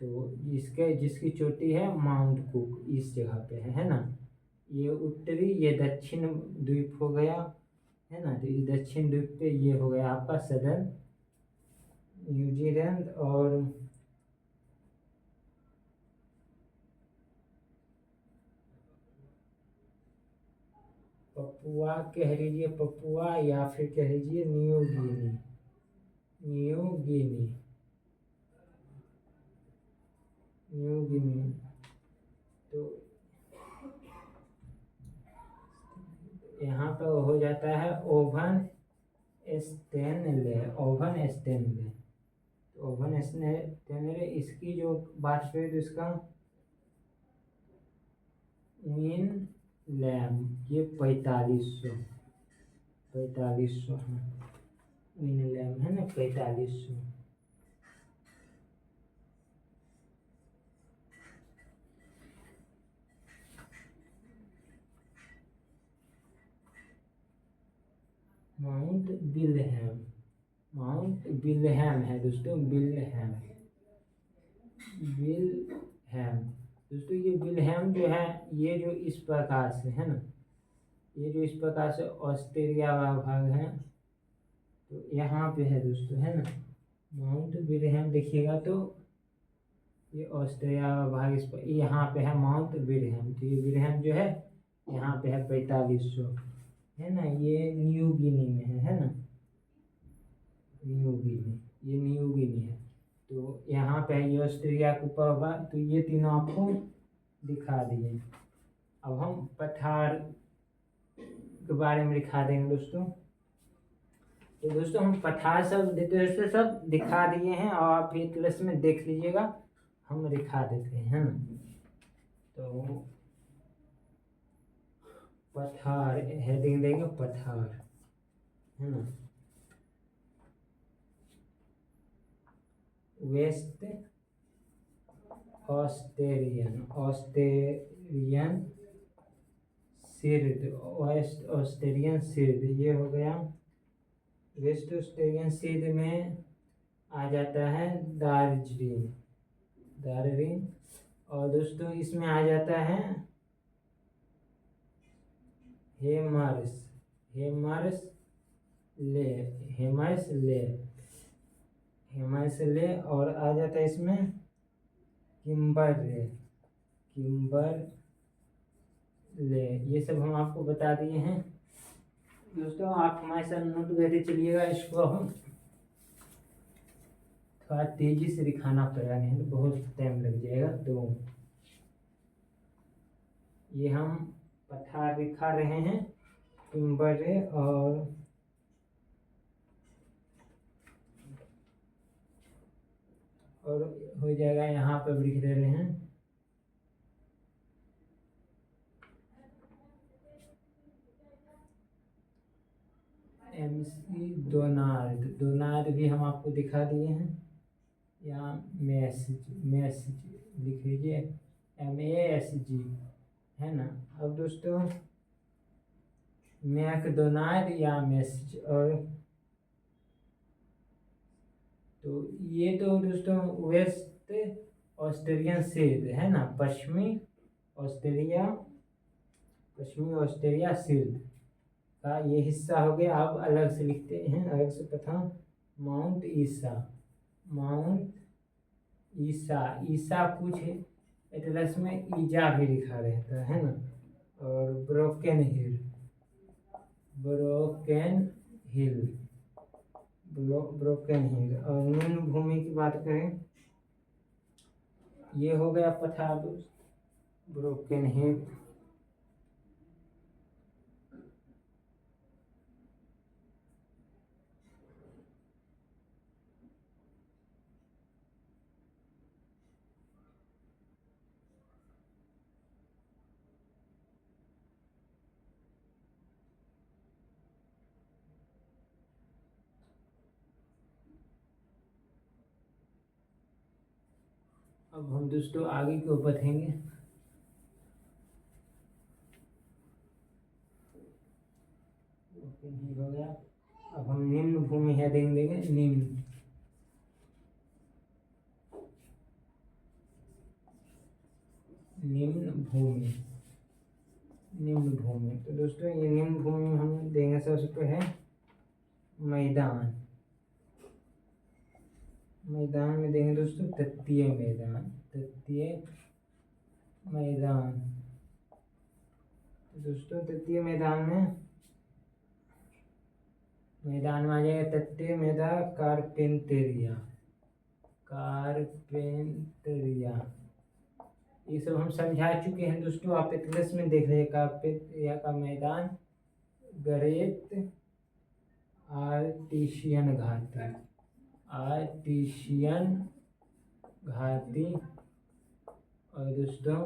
तो जिसकी चोटी है माउंट कुक, इस जगह पे है ना। ये उत्तरी, ये दक्षिण द्वीप हो गया है ना। तो ये दक्षिण द्वीप पे ये हो गया आपका सदर्न न्यूजीलैंड। और पपुआ कह लीजिए, पपुआ, या फिर कह लीजिए न्यू न्यू गिनी। तो यहाँ पर हो जाता है oven Stanley, oven Stanley. Oven Stanley इसकी जो बात करें तो इसका विन लैम, ये 4500 है। विन लैम है ना 4500। माउंट विल्हेम है दोस्तों, विल्हेम दोस्तों। ये विल्हेम जो है, ये जो इस प्रकार से है ना, ये जो इस प्रकार से ऑस्ट्रेलिया वाला भाग है, तो यहाँ पे है दोस्तों, है ना। माउंट विल्हेम देखिएगा तो ये ऑस्ट्रेलिया वाला भाग इस पर, यहाँ पे है माउंट विल्हेम। तो ये विल्हेम जो है यहाँ पे है 4500, है ना। ये न्यू गिनी में है ना, न्यू गिनी, ये न्यू गिनी है। तो यहाँ पे ये ऑस्ट्रेलिया के ऊपर होगा। तो ये तीनों आपको दिखा दिए। अब हम पठार के बारे में दिखा देंगे दोस्तों। तो दोस्तों हम पठार सब दोस्तों सब दिखा दिए हैं, और आप ये क्लास में देख लीजिएगा, हम दिखा देते हैं, है ना। तो पठार हेडिंग देंगे, पठार, है ना। वेस्ट ऑस्ट्रेलियन सिर्द, वेस्ट ऑस्ट्रेलियन सिर्द, ये हो गया। वेस्ट ऑस्ट्रेलियन सिर्द में आ जाता है दार्जिलिंग। और दोस्तों इसमें आ जाता है हेमर्स ले, और आ जाता है इसमें किम्बरले। ये सब हम आपको बता दिए हैं दोस्तों। आप हमारे साथ नोट करते चलिएगा। इसको हम थोड़ा तेजी से दिखाना पड़ेगा, नहीं तो बहुत टाइम लग जाएगा। तो ये हम पठार दिखा रहे हैं, किम्बरले, और हो जाएगा यहाँ पर लिख दे रहे हैं MC डोनाल्ड भी हम आपको दिखा दिए हैं। यहाँ मैसेज लिख लीजिए, MASG, है ना। अब दोस्तों मैकडोनाल्ड या मैसेज, और तो ये तो दोस्तों वेस्ट ऑस्ट्रेलियन सिर्द है ना, पश्चिमी ऑस्ट्रेलिया सिर्द का ये हिस्सा हो गया। अब अलग से लिखते हैं, अलग से प्रथम माउंट ईसा कुछ एटलस में ईजा भी लिखा रहता है ना। और ब्रोकन हिल। और निम्न भूमि की बात करें, ये हो गया पठार, ब्रोकन हिल। अब हम दोस्तों आगे की ओर बढ़ेंगे। हो गया। अब हम निम्न भूमि हेडिंग देंगे, निम्न भूमि। तो दोस्तों ये निम्न भूमि में हम देंगे सबसे पहले मैदान में देंगे दोस्तों तटीय मैदान। तो दोस्तों तटीय मैदान में आ जाएगा तटीय मैदान कारपेंटेरिया। ये सब हम समझा चुके हैं दोस्तों। आप एटलस में देख रहे कार्पेथिया का मैदान, ग्रेट आर्टीशियन घाटी, आर्टीशियन घाटी, और दोस्तों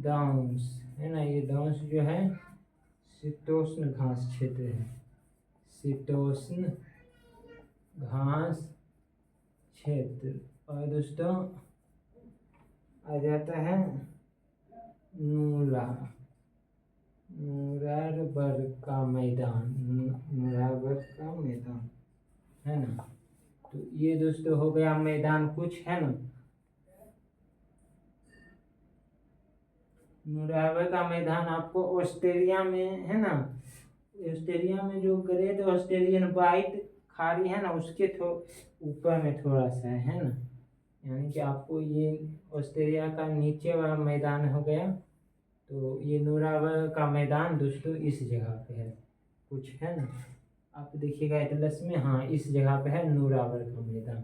डाउन्स है ना, ये डाउन्स जो है शीतोष्ण घास क्षेत्र है, शीतोष्ण घास क्षेत्र। और दोस्तों आ जाता है नूरारबर्ग का मैदान, नूरारबर्ग का मैदान है ना। तो ये दोस्तों हो गया मैदान कुछ है ना। नूरारबर्ग का मैदान आपको ऑस्ट्रेलिया में है ना, ऑस्ट्रेलिया में जो ग्रेट ऑस्ट्रेलियन व्हाइट खाड़ी है ना, उसके ऊपर में थोड़ा सा है ना, यानी कि आपको ये ऑस्ट्रेलिया का नीचे वाला मैदान हो गया। तो ये नूरारबर्ग का मैदान दोस्तों इस जगह पे है कुछ है ना, आप देखिएगा एटलस में, हाँ इस जगह पे है नूरारबर्ग का मैदान।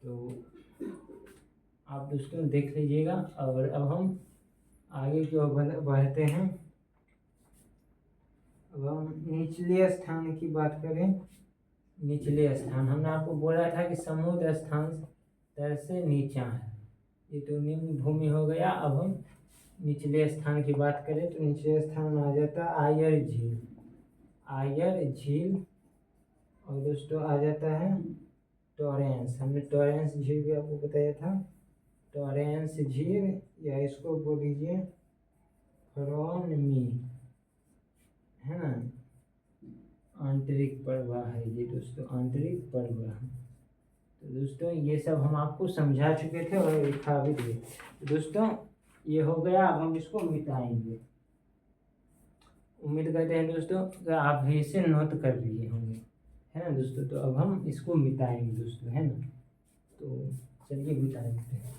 तो आप दोस्तों देख लीजिएगा। और अब हम आगे की ओर बढ़ते हैं। अब हम निचले स्थान की बात करें। निचले स्थान हमने आपको बोला था कि समुद्र स्थान तर से नीचा है, ये तो निम्न भूमि हो गया। अब हम निचले स्थान की बात करें तो निचले स्थान में आ जाता है आयर झील, आयर झील। और दोस्तों आ जाता है टॉरेंस, हमने टॉरेंस झील भी आपको बताया था, टॉरेंस झील, या इसको बोल दीजिए फ्रोनमी है ना, आंतरिक प्रवाह है ये दोस्तों, आंतरिक प्रवाह। तो दोस्तों ये सब हम आपको समझा चुके थे और लिखा भी दिए। तो दोस्तों ये हो गया, अब हम इसको मिटाएंगे। उम्मीद करते हैं दोस्तों कि आप भी इसे नोट कर लिए होंगे है ना दोस्तों। तो अब हम इसको मिटाएंगे दोस्तों है ना, तो चलिए मिटा देते हैं।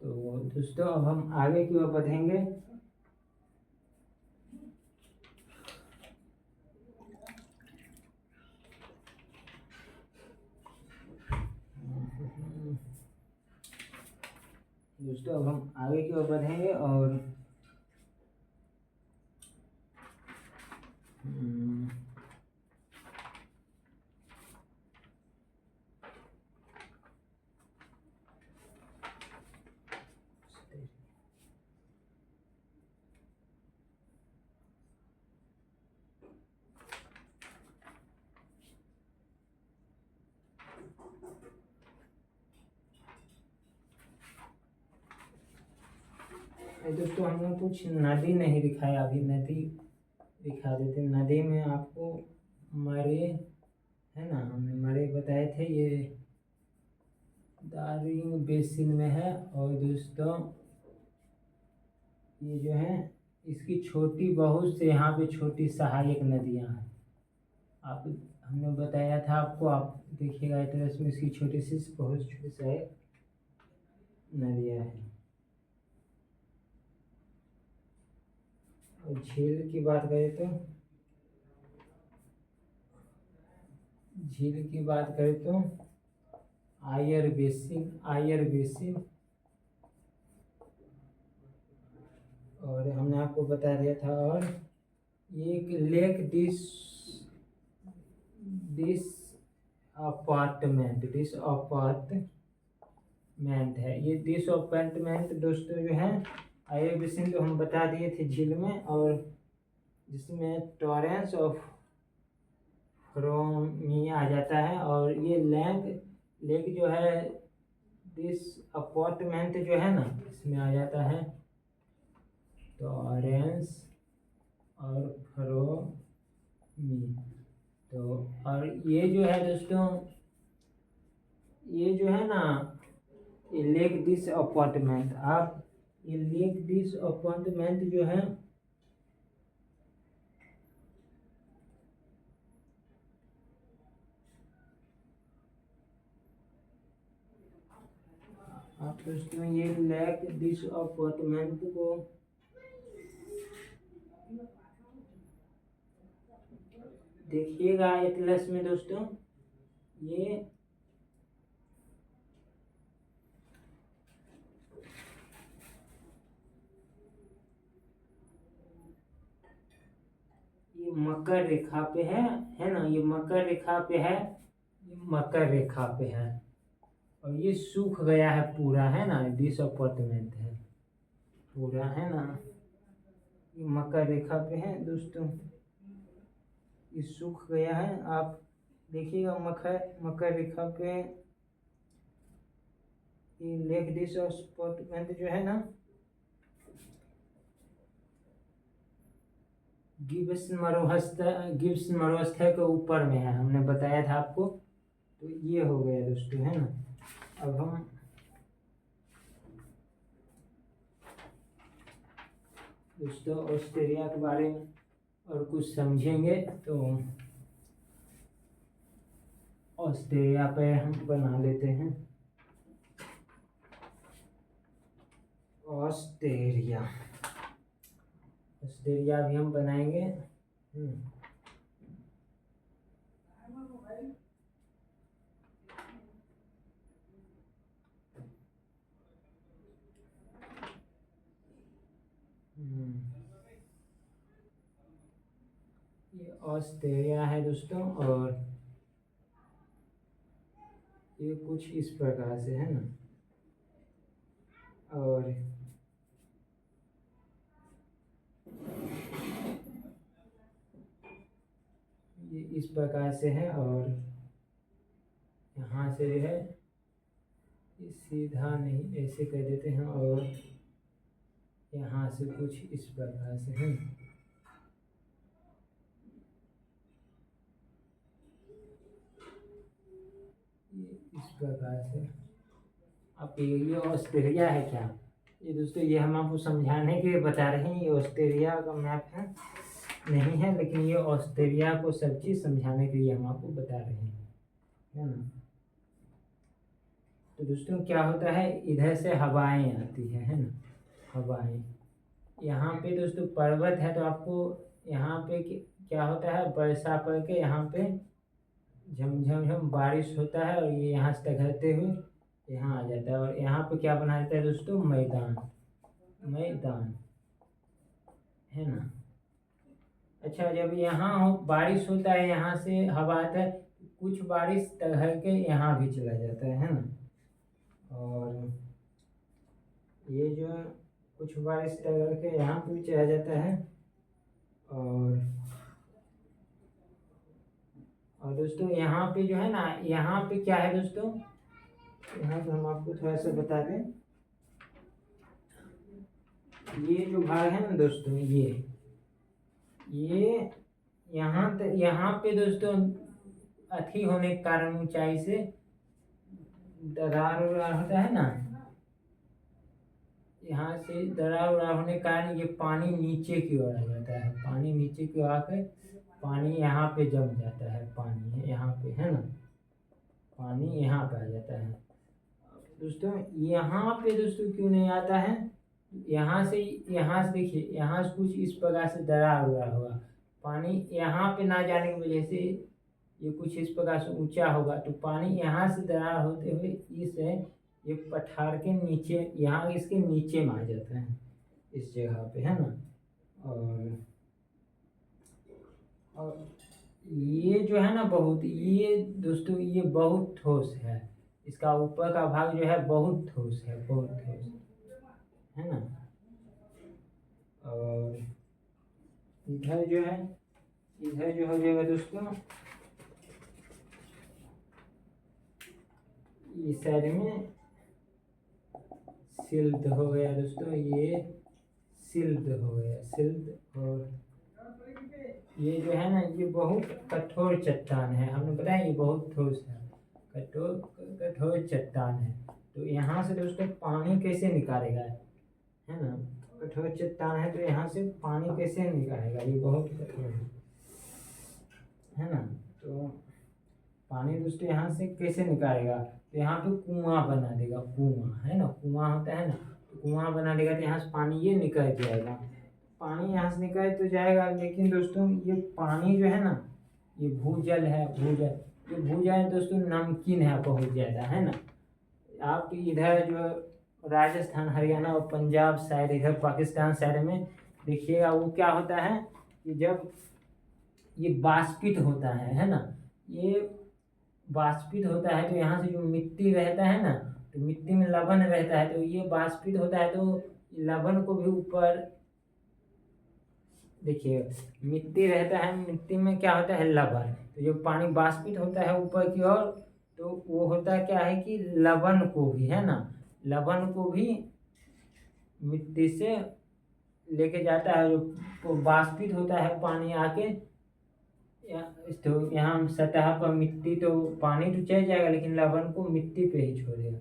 तो दोस्तों अब हम आगे की ओर बढ़ेंगे। दोस्तों अब हम आगे की ओर बढ़ेंगे और दोस्तों हमने कुछ नदी नहीं दिखाया, अभी नदी दिखा देते। नदी में आपको मरे है ना, हमने मरे बताए थे, ये दारिंग बेसिन में है। और दोस्तों ये जो है इसकी छोटी बहुत से यहाँ पे छोटी सहायक नदियाँ हैं, आप हमने बताया था आपको, आप देखिएगा इतिहास में इसकी छोटी सी बहुत छोटी सहायक नदियाँ हैं। और झील की बात करें तो झील की बात करें तो आयर बेसिन, आयर बेसिन। और हमने आपको बता दिया था। और ये एक लेक डिस अपार्टमेंट है, ये डिस अपार्टमेंट दोस्तों जो है आयर बेसिन तो हम बता दिए थे झील में, और जिसमें टॉरेंस ऑफ फ्रोमी आ जाता है। और ये लेक जो है दिस अपार्टमेंट जो है ना, इसमें आ जाता है टॉरेंस और फ्रोमी। तो और ये जो है दोस्तों, ये जो है ना, ये लेक दिस अपार्टमेंट, आप ये लेक दिस अपार्टमेंट जो है आप दोस्तों ये लेक दिस अपार्टमेंट को देखिएगा एटलस में दोस्तों, ये मकर रेखा पे है ना, ये मकर रेखा पे है, ये मकर रेखा पे है, और ये सूख गया है पूरा, है ना, दिस अपार्टमेंट है पूरा, है ना, ये मकर रेखा पे है दोस्तों, ये सूख गया है। आप देखिएगा मकर रेखा पे ये लेक दिस अपार्टमेंट जो है ना, गिब्स मरुस्थल के ऊपर में है, हमने बताया था आपको। तो ये हो गया दोस्तों, है ना। अब हम दोस्तों ऑस्ट्रेलिया के बारे में और कुछ समझेंगे। तो ऑस्ट्रेलिया पे हम बना लेते हैं ऑस्ट्रेलिया भी हम बनाएंगे। ये ऑस्ट्रेलिया है दोस्तों, और ये कुछ इस प्रकार से है ना, और ये इस प्रकार से है, और यहाँ से जो है ये सीधा नहीं, ऐसे कर देते हैं, और यहाँ से कुछ इस प्रकार से है, ये इस प्रकार से। आप ये ऑस्ट्रेलिया है क्या? ये दोस्तों ये हम आपको समझाने के लिए बता रहे हैं, ये ऑस्ट्रेलिया का मैप है नहीं है, लेकिन ये ऑस्ट्रेलिया को सब चीज़ समझाने के लिए हम आपको बता रहे हैं, है ना। तो दोस्तों क्या होता है, इधर से हवाएं आती है ना, हवाएं। यहाँ पे दोस्तों पर्वत है, तो आपको यहाँ पे क्या होता है, वर्षा पड़ के यहाँ पे झमझम बारिश होता है, और ये यहाँ से टकराते हुए यहाँ आ जाता है, और यहाँ पे क्या बना देता है दोस्तों, मैदान है ना। अच्छा, जब यहाँ बारिश होता है, यहाँ से हवा आता है, कुछ बारिश टकरा के यहाँ भी चला जाता है ना, और ये जो कुछ बारिश टकरा के यहाँ पे भी चला जाता है, और दोस्तों यहाँ पे जो है ना, यहाँ पे क्या है दोस्तों, यहाँ पे हम आपको थोड़ा सा बता दें, ये जो भाग है ना दोस्तों, ये यहाँ पे दोस्तों अथी होने के कारण ऊंचाई से दरार उरार होता है ना, यहाँ से दरार उरार होने के कारण ये पानी नीचे की ओर आ जाता है, पानी नीचे की ओर आकर पानी यहाँ पे जम जाता है, पानी यहाँ पे है ना, पानी यहाँ पे आ जाता है दोस्तों। यहाँ पे दोस्तों क्यों नहीं आता है, यहाँ से देखिए, यहाँ से कुछ इस प्रकार से दरार हुआ होगा, पानी यहाँ पे ना जाने की वजह से ये कुछ इस प्रकार से ऊंचा होगा, तो पानी यहाँ से दरार होते हुए ये पठार के नीचे, यहाँ इसके नीचे में आ जाता है, इस जगह पे, है ना। और ये जो है ना ये दोस्तों ये बहुत ठोस है, इसका ऊपर का भाग जो है बहुत ठोस है, है ना। और इधर जो हो जाएगा दोस्तों, इस साइड में सिल्द हो गया दोस्तों, ये सिल्द हो गया, और ये जो है ना, ये बहुत कठोर चट्टान है, हमने बताया ये बहुत ठोस है, कठोर चट्टान है। तो यहाँ से दोस्तों पानी कैसे निकालेगा, है ना, कठोर चट्टान है, तो यहाँ से पानी कैसे निकालेगा, ये बहुत कठोर है ना। तो पानी दोस्तों यहाँ से कैसे निकालेगा, तो यहाँ पे कुआं बना देगा, कुआं है ना, कुआं होता है ना, तो कुआं बना देगा, तो यहाँ से पानी ये निकल जाएगा, पानी यहाँ से निकल तो जाएगा, लेकिन दोस्तों ये पानी जो है ना, ये भूजल है, भूजल, ये भूजल दोस्तों नमकीन है बहुत ज़्यादा, है ना। आप इधर जो राजस्थान, हरियाणा और पंजाब साइड, इधर पाकिस्तान साइड में देखिएगा वो क्या होता है कि जब ये वाष्पित होता है ना, ये वाष्पित होता है तो यहाँ से जो मिट्टी रहता है ना, तो मिट्टी में लवण रहता है, तो ये वाष्पित होता है तो लवण को भी ऊपर, देखिए मिट्टी रहता है, मिट्टी में क्या होता है लवण, तो जो पानी वाष्पित होता है ऊपर की ओर, तो वो होता क्या है कि लवण को भी, है ना, लवण को भी मिट्टी से लेके जाता है, जो वाष्पित होता है पानी आके, तो यहाँ सतह पर मिट्टी, तो पानी तो चल जाएगा लेकिन लवण को मिट्टी पे ही छोड़ेगा,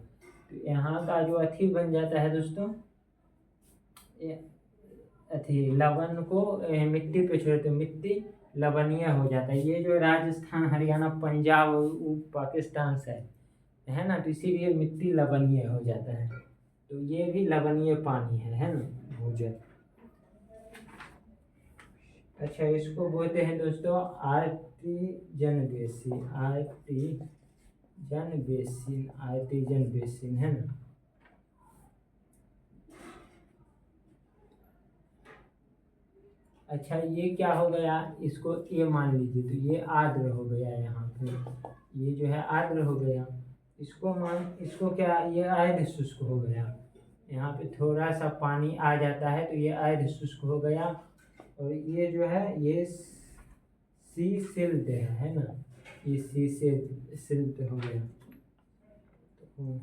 तो यहाँ का जो अथी बन जाता है दोस्तों, अथी लवण को मिट्टी पे छोड़े तो मिट्टी लवणीय हो जाता है। ये जो राजस्थान, हरियाणा, पंजाब और पाकिस्तान से है ना, तो इसीलिए मिट्टी लवणीय हो जाता है, तो ये भी लवणीय पानी है ना, भूजल। अच्छा, इसको बोलते हैं दोस्तों artesian basin, artesian basin, artesian basin, है ना। अच्छा, ये क्या हो गया, इसको ये मान लीजिए, तो ये आर्द्र हो गया यहाँ पे, ये जो है आर्द्र हो गया, इसको क्या, ये अर्ध शुष्क हो गया, यहाँ पे थोड़ा सा पानी आ जाता है तो ये अर्ध शुष्क हो गया, और ये जो है ये सी सिल्ट है ना, ये सी सिल्ट हो गया। तो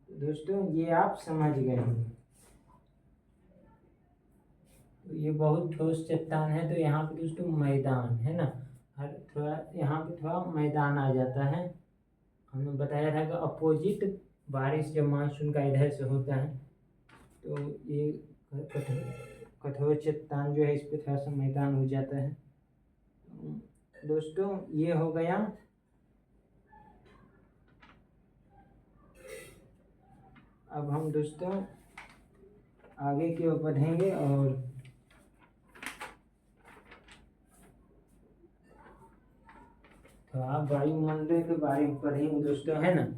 दोस्तों ये आप समझ गए होंगे, तो ये बहुत ठोस चट्टान है, तो यहाँ पे दोस्तों मैदान है ना, हर थोड़ा यहाँ पे थोड़ा मैदान आ जाता है। हमने बताया था कि अपोजिट बारिश जब मानसून का इधर से होता है तो ये कठोर चट्टान जो है इस पे थोड़ा सा मैदान हो जाता है। दोस्तों ये हो गया, अब हम दोस्तों आगे की ओर बढ़ेंगे और थोड़ा वायुमंडल के बारे में पढ़ेंगे दोस्तों, है ना।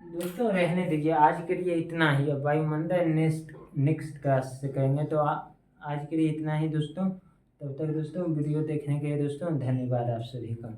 दोस्तों रहने दीजिए, आज के लिए इतना ही। अब वायुमंडल नेक्स्ट क्लास से करेंगे, तो आज के लिए इतना ही दोस्तों। तब तक दोस्तों वीडियो देखने के लिए दोस्तों धन्यवाद आप सभी का।